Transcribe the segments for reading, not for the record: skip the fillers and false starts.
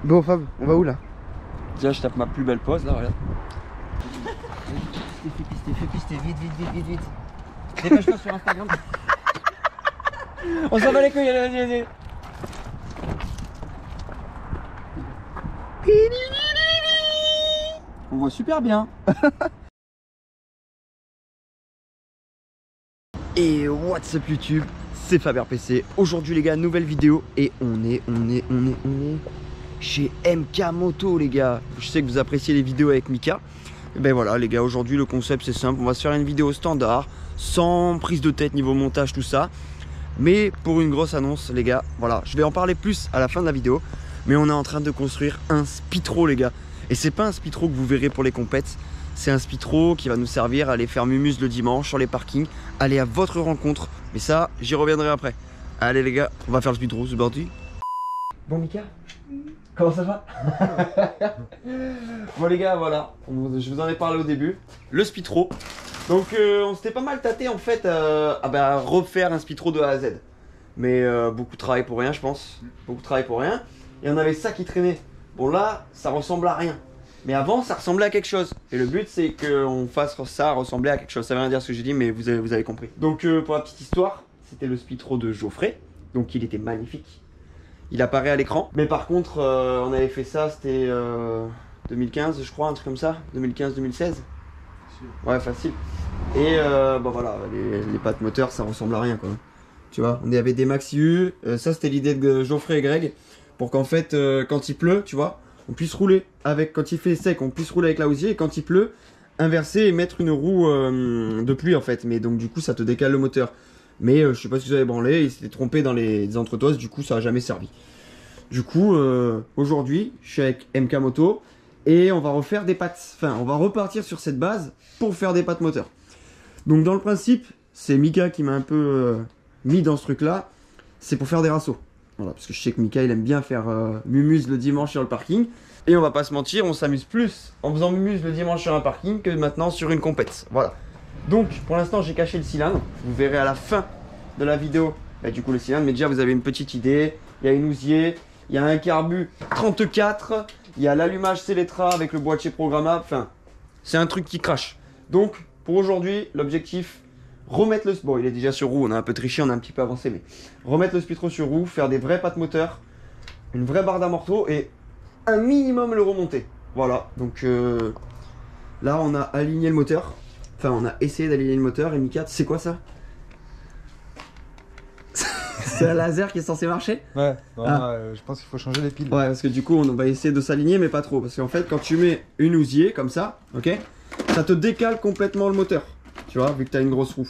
Bon Fab, on va où là? Déjà je tape ma plus belle pose là, regarde. Fais pisté, vite. Dépêche-toi sur Instagram. On s'en bat les couilles, allez. On voit super bien. Et what's up YouTube, c'est Faber PC. Aujourd'hui les gars, nouvelle vidéo et on est chez MK Moto les gars. Je sais que vous appréciez les vidéos avec Mika. Et ben voilà les gars, aujourd'hui le concept c'est simple, on va se faire une vidéo standard, sans prise de tête niveau montage tout ça. Mais pour une grosse annonce les gars, voilà, je vais en parler plus à la fin de la vidéo. Mais on est en train de construire un Spitro les gars. Et c'est pas un Spitro que vous verrez pour les compètes. C'est un Spitro qui va nous servir à aller faire mumuse le dimanche sur les parkings, aller à votre rencontre. Mais ça, j'y reviendrai après. Allez les gars, on va faire le Spitro, c'est parti. Bon Mika, comment ça va? Bon les gars, voilà, je vous en ai parlé au début. Le Spitro. Donc on s'était pas mal tâté en fait à refaire un Spitro de A à Z. Mais beaucoup de travail pour rien je pense. Beaucoup de travail pour rien. Et on avait ça qui traînait. Bon là, ça ressemble à rien. Mais avant, ça ressemblait à quelque chose. Et le but, c'est qu'on fasse ça ressembler à quelque chose. Ça veut rien dire ce que j'ai dit, mais vous avez compris. Donc, pour la petite histoire, c'était le Spitro de Geoffrey. Donc, il était magnifique. Il apparaît à l'écran. Mais par contre, on avait fait ça, c'était 2015, je crois, un truc comme ça. 2015-2016. Ouais, facile. Et bon, voilà, les pattes moteurs, ça ressemble à rien, quoi. Tu vois, on avait des Maxi U. Ça, c'était l'idée de Geoffrey et Greg. Pour qu'en fait, quand il pleut, tu vois, on puisse rouler avec, quand il fait sec, on puisse rouler avec la housier, et quand il pleut, inverser et mettre une roue de pluie en fait. Mais donc du coup ça te décale le moteur. Mais je sais pas si vous avez branlé, il s'était trompé dans les entretoises, du coup ça a jamais servi. Du coup aujourd'hui je suis avec MK Moto et on va refaire des pattes. Enfin on va repartir sur cette base pour faire des pattes moteurs. Donc dans le principe c'est Mika qui m'a un peu mis dans ce truc là. C'est pour faire des rassos. Voilà, parce que je sais que Mika il aime bien faire mumuse le dimanche sur le parking. Et on va pas se mentir, on s'amuse plus en faisant mumuse le dimanche sur un parking que maintenant sur une compète. Voilà. Donc pour l'instant j'ai caché le cylindre. Vous verrez à la fin de la vidéo du coup le cylindre. Mais déjà vous avez une petite idée. Il y a une housier, il y a un carbu 34, il y a l'allumage Celetra avec le boîtier programmable. Enfin, c'est un truc qui crache. Donc pour aujourd'hui l'objectif, remettre le... Bon, il est déjà sur roue, on a un peu triché, on a un petit peu avancé, mais remettre le Spitro sur roue, faire des vraies pattes moteurs, une vraie barre d'amorto et un minimum le remonter. Voilà, donc là on a aligné le moteur. Enfin, on a essayé d'aligner le moteur. Et Mika, c'est quoi ça? C'est un laser qui est censé marcher? Ouais, je pense qu'il faut changer les piles. Ouais, parce que du coup on va essayer de s'aligner, mais pas trop. Parce qu'en fait, quand tu mets une housier comme ça, ok, ça te décale complètement le moteur. Tu vois, vu que tu as une grosse roue.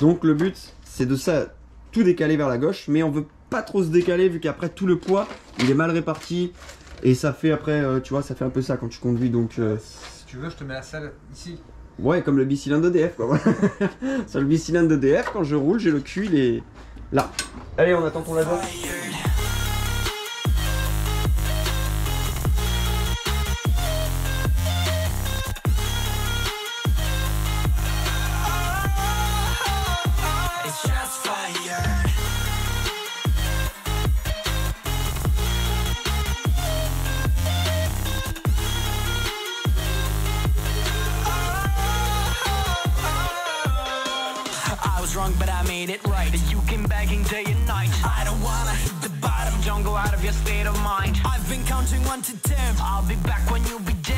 Donc le but, c'est de ça, tout décaler vers la gauche, mais on veut pas trop se décaler vu qu'après tout le poids, il est mal réparti. Et ça fait après, tu vois, ça fait un peu ça quand tu conduis. Donc si tu veux, je te mets la selle ici. Ouais, comme le bicylindre EDF quoi. Sur le bicylindre EDF, quand je roule, j'ai le cul, il est là. Allez, on attend ton laser. But I made it right. You came begging day and night. I don't wanna hit the bottom. Don't go out of your state of mind. I've been counting 1 to 10. I'll be back when you be dim.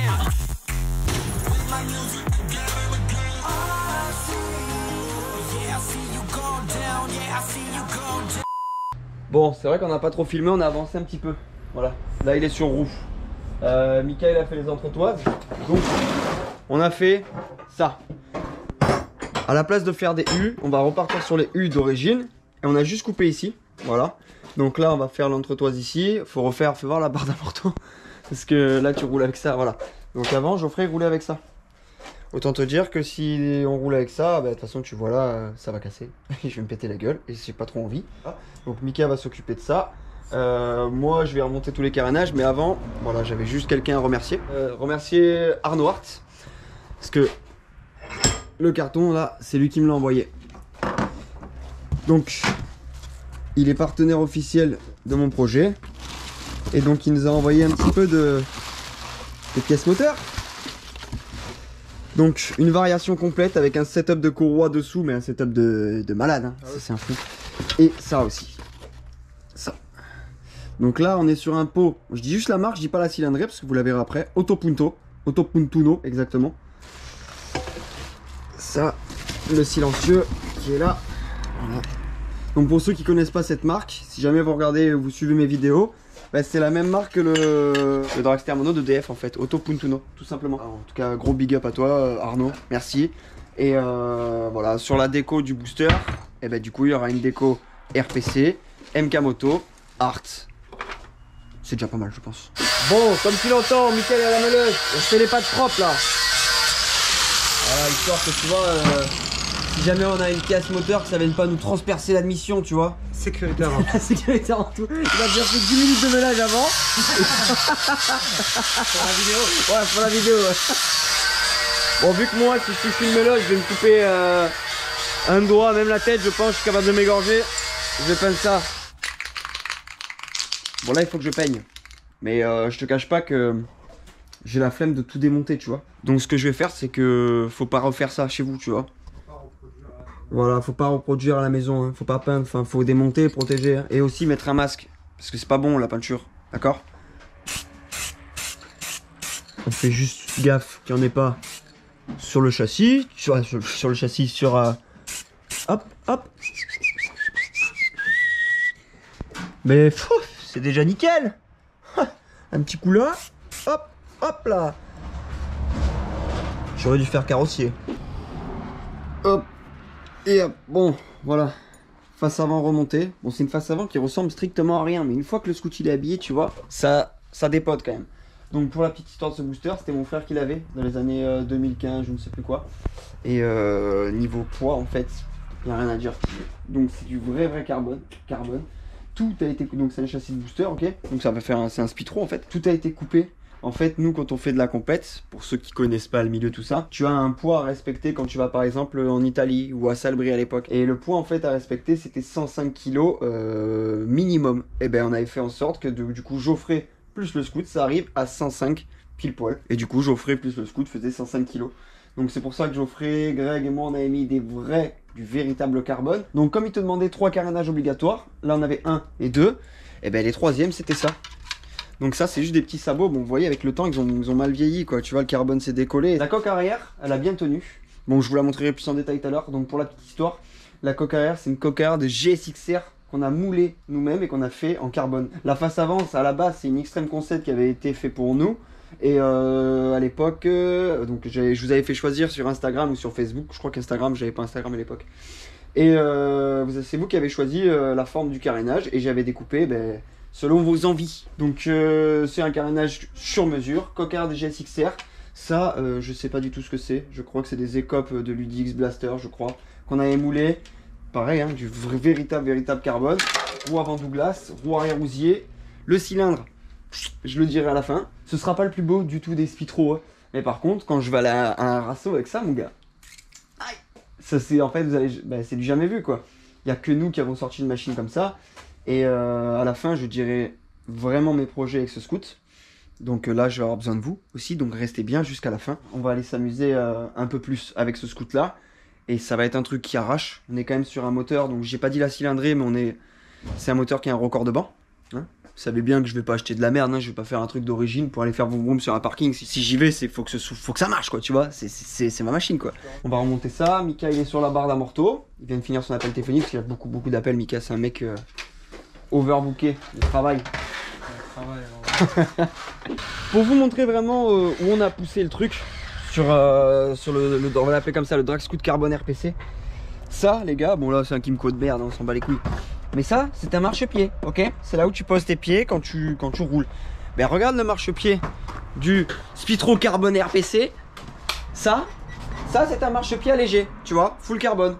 With my music again and again. I see you. Yeah, I see you go down. Yeah, I see you go down. Bon, c'est vrai qu'on n'a pas trop filmé, on a avancé un petit peu. Voilà, là il est sur roue. Mika il a fait les entretoises. Donc on a fait ça. À la place de faire des U, on va repartir sur les U d'origine. Et on a juste coupé ici. Voilà. Donc là, on va faire l'entretoise ici. Faut refaire, fais voir la barre d'amorto. Parce que là, tu roules avec ça. Voilà. Donc avant, Geoffrey roulait avec ça. Autant te dire que si on roule avec ça, bah, de toute façon, tu vois là, ça va casser. Je vais me péter la gueule. Et j'ai pas trop envie. Donc Mika va s'occuper de ça. Moi, je vais remonter tous les carénages. Mais avant, voilà, j'avais juste quelqu'un à remercier. Remercier Arnaud Hart. Parce que le carton là, c'est lui qui me l'a envoyé. Donc, il est partenaire officiel de mon projet. Et donc il nous a envoyé un petit peu de pièces moteurs. Donc une variation complète avec un setup de courroie dessous, mais un setup de malade, hein. Ça c'est un fou. Et ça aussi. Ça. Donc là on est sur un pot, je dis juste la marque, je dis pas la cylindrée parce que vous la verrez après. Autopuntuno exactement. Ça, le silencieux qui est là. Voilà. Donc pour ceux qui connaissent pas cette marque, si jamais vous regardez, vous suivez mes vidéos, bah c'est la même marque que le Dragster Mono de DF en fait, Autopuntuno, tout simplement. Alors, en tout cas, gros big up à toi Arnaud, merci. Et voilà, sur la déco du booster, et ben du coup il y aura une déco RPC, MK Moto, Art. C'est déjà pas mal je pense. Bon, comme tu l'entends, Mickaël est à la meuleuse, on fait les pattes propres là. Voilà, histoire que tu vois, si jamais on a une casse moteur, que ça vienne pas nous transpercer l'admission, tu vois. Sécurité avant. Sécurité avant tout. Il a déjà fait 10 minutes de ménage avant. Pour la vidéo. Ouais, pour la vidéo. Ouais. Bon, vu que moi, si je suis une méloge, je vais me couper un doigt, même la tête, je pense, je suis capable de m'égorger. Je vais peindre ça. Bon, là, il faut que je peigne. Mais je te cache pas que j'ai la flemme de tout démonter, tu vois. Donc, ce que je vais faire, c'est que faut pas refaire ça chez vous, tu vois. Voilà, faut pas reproduire à la maison, hein. Faut pas peindre, enfin, faut démonter, protéger. Hein. Et aussi mettre un masque, parce que c'est pas bon la peinture, d'accord? On fait juste gaffe qu'il n'y en ait pas sur le châssis, sur le châssis, sur... hop, hop. Mais c'est déjà nickel. Un petit coup là, hop, hop là. J'aurais dû faire carrossier. Hop. Et hop, bon, voilà. Face avant remontée. Bon, c'est une face avant qui ressemble strictement à rien. Mais une fois que le scooter il est habillé, tu vois, ça dépote quand même. Donc pour la petite histoire de ce booster, c'était mon frère qui l'avait dans les années 2015, je ne sais plus quoi. Et niveau poids, en fait, il n'y a rien à dire. Donc c'est du vrai carbone. Tout a été... Donc c'est un châssis de booster, ok. Donc ça va faire c'est un Speedro en fait. Tout a été coupé. En fait, nous, quand on fait de la compète, pour ceux qui connaissent pas le milieu, tout ça, tu as un poids à respecter quand tu vas par exemple en Italie ou à Salbris à l'époque. Et le poids en fait à respecter, c'était 105 kg minimum. Et ben on avait fait en sorte que du coup Geoffrey plus le scoot, ça arrive à 105 pile poil. Et du coup Geoffrey plus le scoot faisait 105 kg. Donc c'est pour ça que Geoffrey, Greg et moi on avait mis du véritable carbone. Donc comme il te demandait 3 carénages obligatoires, là on avait 1 et 2, et ben les troisièmes c'était ça. Donc ça c'est juste des petits sabots, bon vous voyez avec le temps ils ont mal vieilli quoi, tu vois le carbone s'est décollé. La coque arrière, elle a bien tenu. Bon je vous la montrerai plus en détail tout à l'heure, donc pour la petite histoire, la coque arrière c'est une coque arrière de GSXR qu'on a moulé nous-mêmes et qu'on a fait en carbone. La face avant, à la base c'est une Extreme Concept qui avait été fait pour nous. Et à l'époque, donc je vous avais fait choisir sur Instagram ou sur Facebook, je crois qu'Instagram, j'avais pas Instagram à l'époque. Et c'est vous qui avez choisi la forme du carénage et j'avais découpé selon vos envies. Donc c'est un carénage sur mesure, coque arrière de GSXR. Ça, je sais pas du tout ce que c'est, je crois que c'est des écopes de l'UDX Blaster, je crois, qu'on avait moulé. Pareil, hein, du véritable carbone. Roue avant Douglas, roue arrière Ouzier. Le cylindre, je le dirai à la fin. Ce sera pas le plus beau du tout des Speedro. Hein. Mais par contre, quand je vais aller à un rasso avec ça, mon gars. Aïe, ça c'est en fait, c'est du jamais vu quoi. Il n'y a que nous qui avons sorti une machine comme ça. Et à la fin, je dirai vraiment mes projets avec ce scoot. Donc là, je vais avoir besoin de vous aussi. Donc restez bien jusqu'à la fin. On va aller s'amuser un peu plus avec ce scoot là. Et ça va être un truc qui arrache. On est quand même sur un moteur, donc j'ai pas dit la cylindrée, mais c'est un moteur qui a un record de banc. Hein, vous savez bien que je vais pas acheter de la merde, hein, je vais pas faire un truc d'origine pour aller faire vroom vroom sur un parking. Si j'y vais, faut que ça marche quoi, tu vois. C'est ma machine quoi. On va remonter ça. Mika il est sur la barre d'amorto. Il vient de finir son appel téléphonique parce qu'il a beaucoup d'appels. Mika c'est un mec overbooké, il travaille. Pour vous montrer vraiment où on a poussé le truc. Sur on va l'appeler comme ça, le Drag Scoot Carbone RPC. Ça, les gars, bon là c'est un Kimco de merde, on s'en bat les couilles. Mais ça, c'est un marchepied, ok? C'est là où tu poses tes pieds quand tu roules. Ben regarde le marchepied du Speedro Carbone RPC. Ça c'est un marchepied allégé, tu vois, full carbone.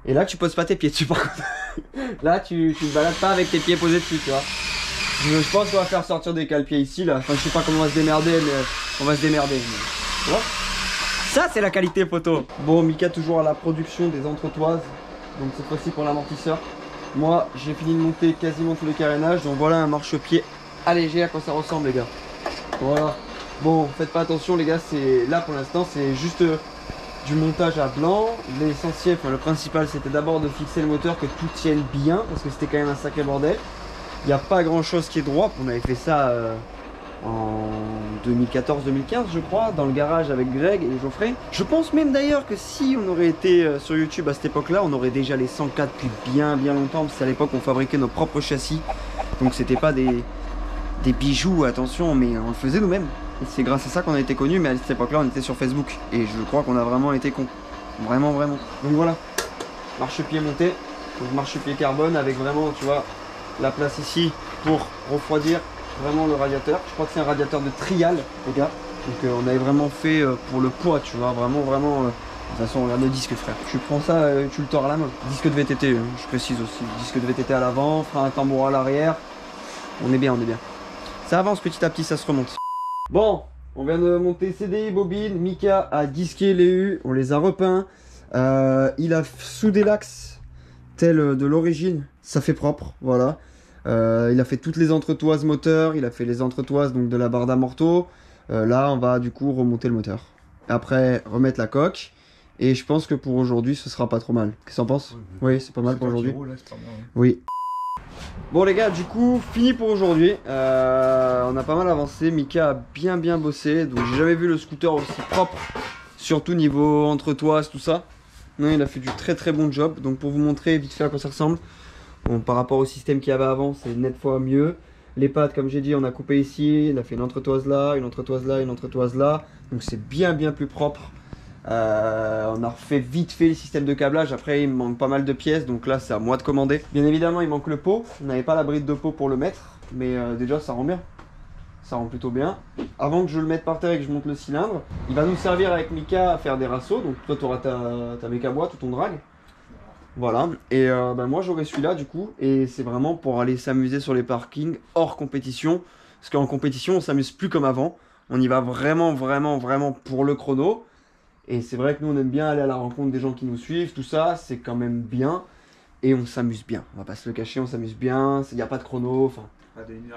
Et là tu poses pas tes pieds dessus par contre. Là tu te balades pas avec tes pieds posés dessus, tu vois. Je pense qu'on va faire sortir des cale-pieds ici là. Enfin je sais pas comment on va se démerder, mais on va se démerder. Tu vois, ça c'est la qualité photo. Bon, Mika toujours à la production des entretoises. Donc cette fois-ci pour l'amortisseur. Moi j'ai fini de monter quasiment tous les carénages, donc voilà un marchepied allégé à quoi ça ressemble les gars. Voilà. Bon, faites pas attention les gars, c'est là pour l'instant c'est juste du montage à blanc. L'essentiel, enfin le principal c'était d'abord de fixer le moteur, que tout tienne bien, parce que c'était quand même un sacré bordel. Il n'y a pas grand chose qui est droit, on avait fait ça en 2014-2015 je crois, dans le garage avec Greg et Geoffrey. Je pense même d'ailleurs que si on aurait été sur YouTube à cette époque là, on aurait déjà les 100K depuis bien longtemps, parce qu'à l'époque on fabriquait nos propres châssis. Donc c'était pas des bijoux, attention, mais on le faisait nous-mêmes. Et c'est grâce à ça qu'on a été connus, mais à cette époque là on était sur Facebook. Et je crois qu'on a vraiment été cons. Vraiment. Donc voilà, marchepied monté, donc marchepied carbone avec vraiment, tu vois, la place ici pour refroidir vraiment le radiateur. Je crois que c'est un radiateur de Trial les gars. Donc on avait vraiment fait pour le poids, tu vois, vraiment de toute façon regarde le disque frère. Tu prends ça, tu le tords à la main. Disque de VTT, je précise aussi. Disque de VTT à l'avant, frein à tambour à l'arrière. On est bien. Ça avance petit à petit, ça se remonte. Bon, on vient de monter CDI, bobine. Mika a disqué les U, on les a repeints. Il a soudé l'axe tel de l'origine, ça fait propre, voilà. Il a fait toutes les entretoises moteur, il a fait les entretoises donc de la barre d'amorto. Là, on va du coup remonter le moteur. Après, remettre la coque. Et je pense que pour aujourd'hui, ce sera pas trop mal. Qu'est-ce que t'en penses? Oui, c'est pas mal pour aujourd'hui. Oui. Bon les gars, du coup, fini pour aujourd'hui. On a pas mal avancé. Mika a bien bossé. Donc j'ai jamais vu le scooter aussi propre. Surtout niveau entretoise, tout ça. Non, il a fait du très bon job. Donc pour vous montrer vite fait à quoi ça ressemble. Bon, par rapport au système qu'il y avait avant, c'est net fois mieux. Les pattes, comme j'ai dit, on a coupé ici. Il a fait une entretoise là, une entretoise là, une entretoise là. Donc c'est bien plus propre. On a refait vite fait le système de câblage. Après il me manque pas mal de pièces, donc là c'est à moi de commander. Bien évidemment il manque le pot. On n'avait pas la bride de pot pour le mettre, mais déjà ça rend bien. Ça rend plutôt bien. Avant que je le mette par terre et que je monte le cylindre, il va nous servir avec Mika à faire des rassos. Donc toi tu auras ta méca boîte ou ton drag. Voilà, et moi j'aurai celui-là du coup. Et c'est vraiment pour aller s'amuser sur les parkings hors compétition. Parce qu'en compétition on s'amuse plus comme avant. On y va vraiment pour le chrono. Et c'est vrai que nous on aime bien aller à la rencontre des gens qui nous suivent, tout ça, c'est quand même bien. Et on s'amuse bien, on va pas se le cacher, on s'amuse bien, il n'y a pas de chrono, enfin... Pas une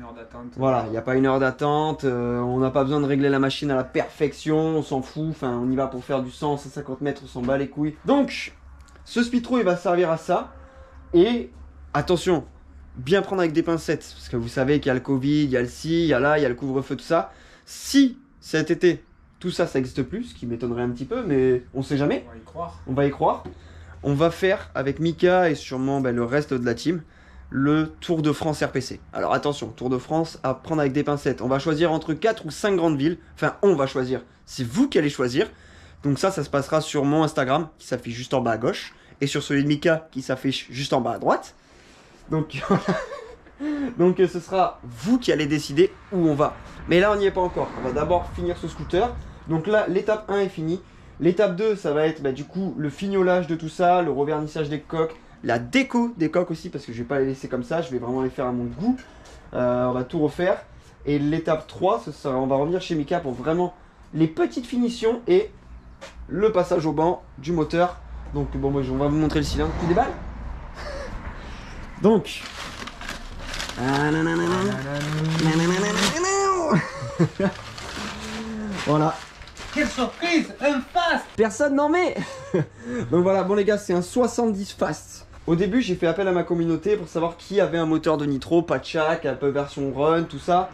heure d'attente. Voilà, il n'y a pas une heure d'attente, on n'a pas besoin de régler la machine à la perfection, on s'en fout, enfin on y va pour faire du 100, 150 mètres, on s'en bat les couilles. Donc, ce Speedtro il va servir à ça, et attention, bien prendre avec des pincettes, parce que vous savez qu'il y a le Covid, il y a le ci, il y a là, il y a le couvre-feu, tout ça. Si cet été... tout ça, ça n'existe plus, ce qui m'étonnerait un petit peu, mais on sait jamais. On va y croire. On va y croire. On va faire avec Mika et sûrement le reste de la team le Tour de France RPC. Alors attention, Tour de France à prendre avec des pincettes. On va choisir entre 4 ou 5 grandes villes. Enfin, on va choisir. C'est vous qui allez choisir. Donc ça se passera sur mon Instagram qui s'affiche juste en bas à gauche et sur celui de Mika qui s'affiche juste en bas à droite. Donc donc ce sera vous qui allez décider où on va. Mais là on n'y est pas encore. On va d'abord finir ce scooter. Donc là, l'étape 1 est finie. L'étape 2, ça va être du coup le fignolage de tout ça, le revernissage des coques, la déco des coques aussi, parce que je vais pas les laisser comme ça, je vais vraiment les faire à mon goût. On va tout refaire. Et l'étape 3, on va revenir chez Mika pour vraiment les petites finitions et le passage au banc du moteur. Donc bon, on va vous montrer le cylindre. Tu déballes. Donc... voilà. Quelle surprise! Un fast! Personne n'en met. Donc voilà, bon les gars, c'est un 70 fast. Au début, j'ai fait appel à ma communauté pour savoir qui avait un moteur de nitro, pas de chac, un peu version run, tout ça.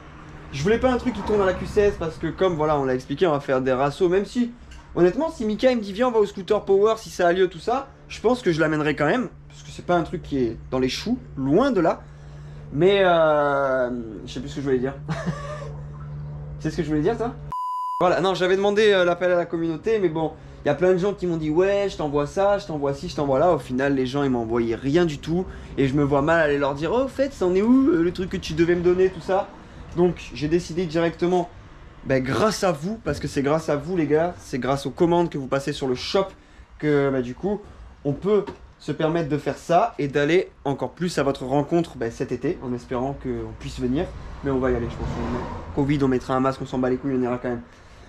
Je voulais pas un truc qui tourne à la Q16 parce que comme voilà, on l'a expliqué, on va faire des rassos, même si, honnêtement, si Mika il me dit viens on va au scooter power, si ça a lieu, tout ça, je pense que je l'amènerai quand même, parce que c'est pas un truc qui est dans les choux, loin de là. Mais je sais plus ce que je voulais dire. Tu sais ce que je voulais dire toi? Voilà, non, j'avais demandé l'appel à la communauté, mais bon, il y a plein de gens qui m'ont dit ouais, je t'envoie ça, je t'envoie ci, je t'envoie là. Au final, les gens ils m'ont envoyé rien du tout, et je me vois mal aller leur dire oh, au fait, c'en est où le truc que tu devais me donner, tout ça. Donc, j'ai décidé directement, grâce à vous, parce que c'est grâce à vous les gars, c'est grâce aux commandes que vous passez sur le shop que du coup, on peut se permettre de faire ça et d'aller encore plus à votre rencontre cet été, en espérant qu'on puisse venir. Mais on va y aller, je pense. Covid, on mettra un masque, on s'en bat les couilles, on ira quand même.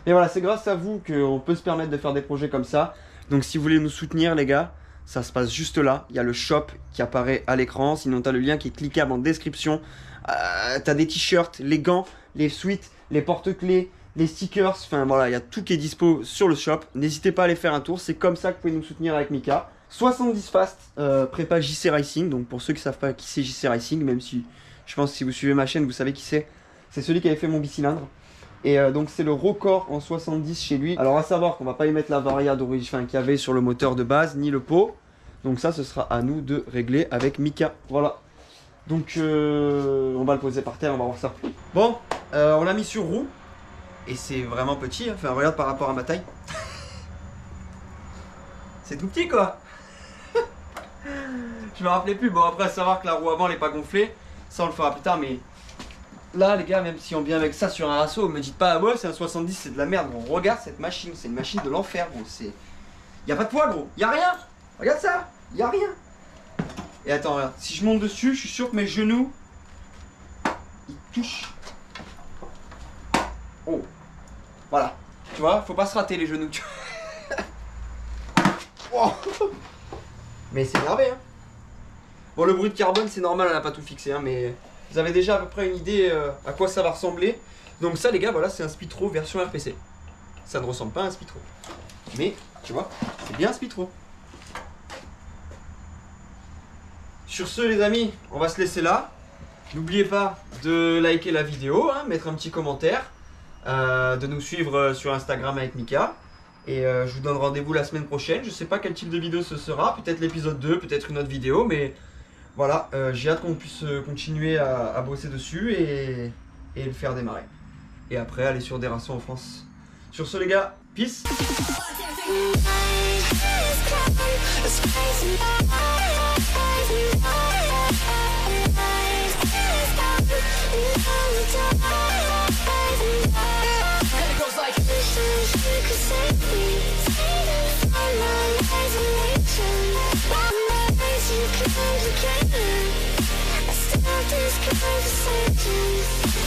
Et voilà, c'est grâce à vous qu'on peut se permettre de faire des projets comme ça. Donc si vous voulez nous soutenir les gars, ça se passe juste là. Il y a le shop qui apparaît à l'écran. Sinon, tu as le lien qui est cliquable en description. Tu as des t-shirts, les gants, les sweats, les porte-clés, les stickers. Enfin voilà, il y a tout qui est dispo sur le shop. N'hésitez pas à aller faire un tour. C'est comme ça que vous pouvez nous soutenir avec Mika. 70 fast, prépa JC Racing. Donc pour ceux qui ne savent pas qui c'est JC Racing, même si je pense que si vous suivez ma chaîne, vous savez qui c'est. C'est celui qui avait fait mon bicylindre. Et donc c'est le record en 70 chez lui. Alors à savoir qu'on va pas y mettre la varia d'origine qu'il y avait sur le moteur de base, ni le pot. Donc ça, ce sera à nous de régler avec Mika. Voilà. Donc on va le poser par terre, on va voir ça. Bon, on l'a mis sur roue. Et c'est vraiment petit, hein. Enfin regarde par rapport à ma taille. C'est tout petit quoi. Je me rappelais plus. Bon après à savoir que la roue avant elle est pas gonflée. Ça on le fera plus tard, mais là les gars, même si on vient avec ça sur un Rasso, me dites pas ouais c'est un 70, c'est de la merde. Bon, regarde cette machine, c'est une machine de l'enfer gros. Y a pas de poids gros, y a rien. Regarde ça, y a rien. Et attends, regarde, si je monte dessus, je suis sûr que mes genoux ils touchent. Oh, voilà, tu vois, faut pas se rater les genoux. Oh. Mais c'est énervé hein. Bon, le bruit de carbone c'est normal, on n'a pas tout fixé hein, mais vous avez déjà à peu près une idée à quoi ça va ressembler. Donc ça les gars, voilà, c'est un Spitro version RPC. Ça ne ressemble pas à un Spitro, mais tu vois, c'est bien un Spitro. Sur ce les amis, on va se laisser là. N'oubliez pas de liker la vidéo, hein, mettre un petit commentaire, de nous suivre sur Instagram avec Mika. Et je vous donne rendez-vous la semaine prochaine. Je sais pas quel type de vidéo ce sera, peut-être l'épisode 2, peut-être une autre vidéo, mais voilà, j'ai hâte qu'on puisse continuer à bosser dessus et le faire démarrer. Et après aller sur des rations en France. Sur ce les gars, peace. Conversations